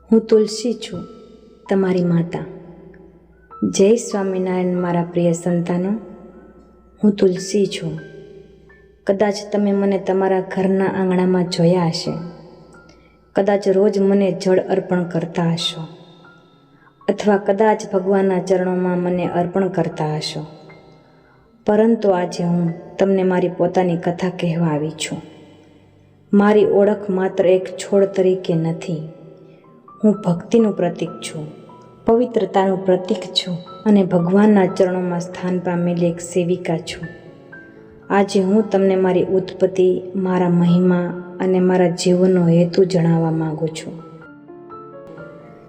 હું તુલસી છું, તમારી માતા. જય સ્વામિનારાયણ મારા પ્રિય સંતાનો. હું તુલસી છું. કદાચ તમે મને તમારા ઘરના આંગણામાં જોયા હશે. કદાચ રોજ મને જળ અર્પણ કરતા હશો, અથવા કદાચ ભગવાનના ચરણોમાં મને અર્પણ કરતા હશો. પરંતુ આજે હું તમને મારી પોતાની કથા કહેવા આવી છું. મારી ઓળખ માત્ર એક છોડ તરીકે નથી. હું ભક્તિનું પ્રતીક છું, પવિત્રતાનું પ્રતીક છું અને ભગવાનના ચરણોમાં સ્થાન પામેલી એક સેવિકા છું. આજે હું તમને મારી ઉત્પત્તિ, મારા મહિમા અને મારા જીવનનો હેતુ જણાવવા માંગુ છું.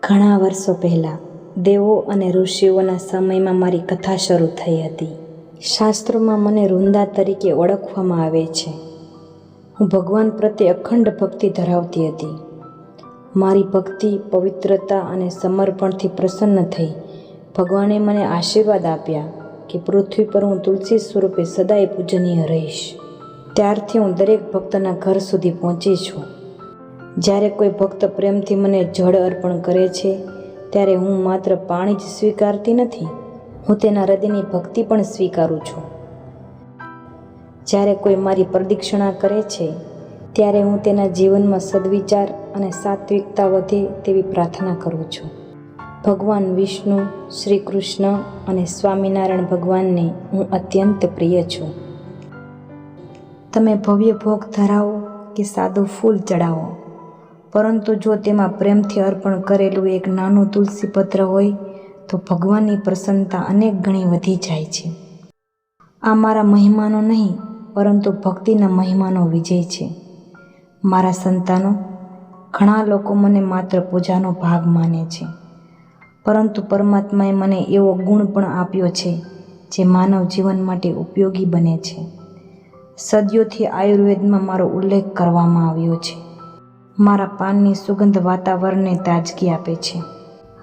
ઘણા વર્ષો પહેલાં દેવો અને ઋષિઓના સમયમાં મારી કથા શરૂ થઈ હતી. શાસ્ત્રોમાં મને વૃંદા તરીકે ઓળખવામાં આવે છે. હું ભગવાન પ્રત્યે અખંડ ભક્તિ ધરાવતી હતી. મારી ભક્તિ, પવિત્રતા અને સમર્પણથી પ્રસન્ન થઈ ભગવાને મને આશીર્વાદ આપ્યા કે પૃથ્વી પર હું તુલસી સ્વરૂપે સદાય પૂજનીય રહીશ. ત્યારથી હું દરેક ભક્તના ઘર સુધી પહોંચી છું. જ્યારે કોઈ ભક્ત પ્રેમથી મને જળ અર્પણ કરે છે, ત્યારે હું માત્ર પાણી જ સ્વીકારતી નથી, હું તેના હૃદયની ભક્તિ પણ સ્વીકારું છું. જ્યારે કોઈ મારી પ્રદક્ષિણા કરે છે, ત્યારે હું તેના જીવનમાં સદવિચાર અને સાત્વિકતા વધે તેવી પ્રાર્થના કરું છું. ભગવાન વિષ્ણુ, શ્રી કૃષ્ણ અને સ્વામિનારાયણ ભગવાનને હું અત્યંત પ્રિય છું. તમે ભવ્ય ભોગ ધરાવો કે સાદું ફૂલ ચડાવો, પરંતુ જો તેમાં પ્રેમથી અર્પણ કરેલું એક નાનું તુલસીપત્ર હોય તો ભગવાનની પ્રસન્નતા અનેક ગણી વધી જાય છે. આ મારા મહિમાનો નહીં, પરંતુ ભક્તિના મહિમાનો વિજય છે. મારા સંતાનો, ઘણા લોકો મને માત્ર પૂજાનો ભાગ માને છે, પરંતુ પરમાત્માએ મને એવો ગુણ પણ આપ્યો છે જે માનવ જીવન માટે ઉપયોગી બને છે. સદીઓથી આયુર્વેદમાં મારો ઉલ્લેખ કરવામાં આવ્યો છે. મારા પાનની સુગંધ વાતાવરણને તાજગી આપે છે.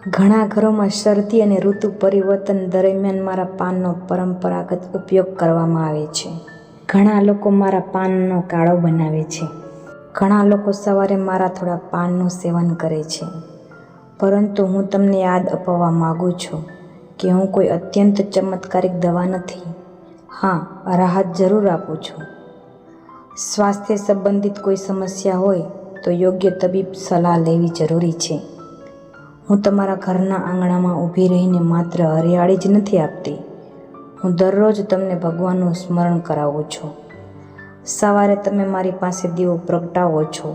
ઘણા ઘરોમાં શરદી અને ઋતુ પરિવર્તન દરમિયાન મારા પાનનો પરંપરાગત ઉપયોગ કરવામાં આવે છે. ઘણા લોકો મારા પાનનો કાળો બનાવે છે. ઘણા લોકો સવારે મારા થોડા પાનનું સેવન કરે છે. પરંતુ હું તમને યાદ અપાવવા માગું છું કે હું કોઈ અત્યંત ચમત્કારિક દવા નથી. હા, રાહત જરૂર આપું છું. સ્વાસ્થ્ય સંબંધિત કોઈ સમસ્યા હોય તો યોગ્ય તબીબ સલાહ લેવી જરૂરી છે. હું તમારા ઘરના આંગણામાં ઊભી રહીને માત્ર હરિયાળી જ નથી આપતી, હું દરરોજ તમને ભગવાનનું સ્મરણ કરાવું છું. સવારે તમે મારી પાસે દીવો પ્રગટાવો છો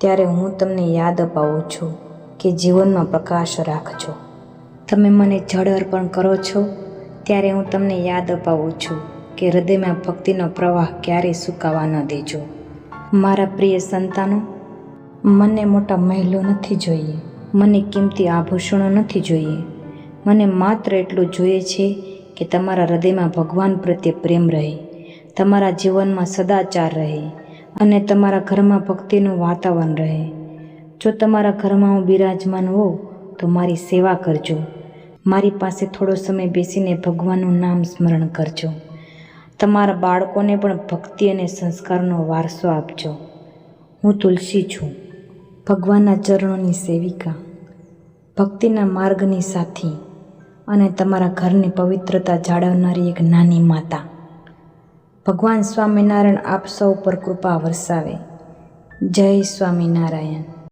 ત્યારે હું તમને યાદ અપાવું છું કે જીવનમાં પ્રકાશ રાખજો. તમે મને જળ અર્પણ કરો છો ત્યારે હું તમને યાદ અપાવું છું કે હૃદયમાં ભક્તિનો પ્રવાહ ક્યારેય સુકાવા ન દેજો. મારા પ્રિય સંતાનો, મને મોટા મહેલો નથી જોઈએ, મને કિંમતી આભૂષણો નથી જોઈએ. મને માત્ર એટલું જોઈએ છે કે તમારા હૃદયમાં ભગવાન પ્રત્યે પ્રેમ રહે, તમારા જીવનમાં સદાચાર રહે અને તમારા ઘરમાં ભક્તિનું વાતાવરણ રહે. જો તમારા ઘરમાં હું બિરાજમાન હોઉં તો મારી સેવા કરજો. મારી પાસે થોડો સમય બેસીને ભગવાનનું નામ સ્મરણ કરજો. તમારા બાળકોને પણ ભક્તિ અને સંસ્કારનો વારસો આપજો. હું તુલસી છું, ભગવાનના ચરણોની સેવિકા, ભક્તિના માર્ગની સાથી અને તમારા ઘરની પવિત્રતા જાળવનારી એક નાની માતા. ભગવાન સ્વામિનારાયણ આપ સૌ પર કૃપા વરસાવે. જય સ્વામિનારાયણ.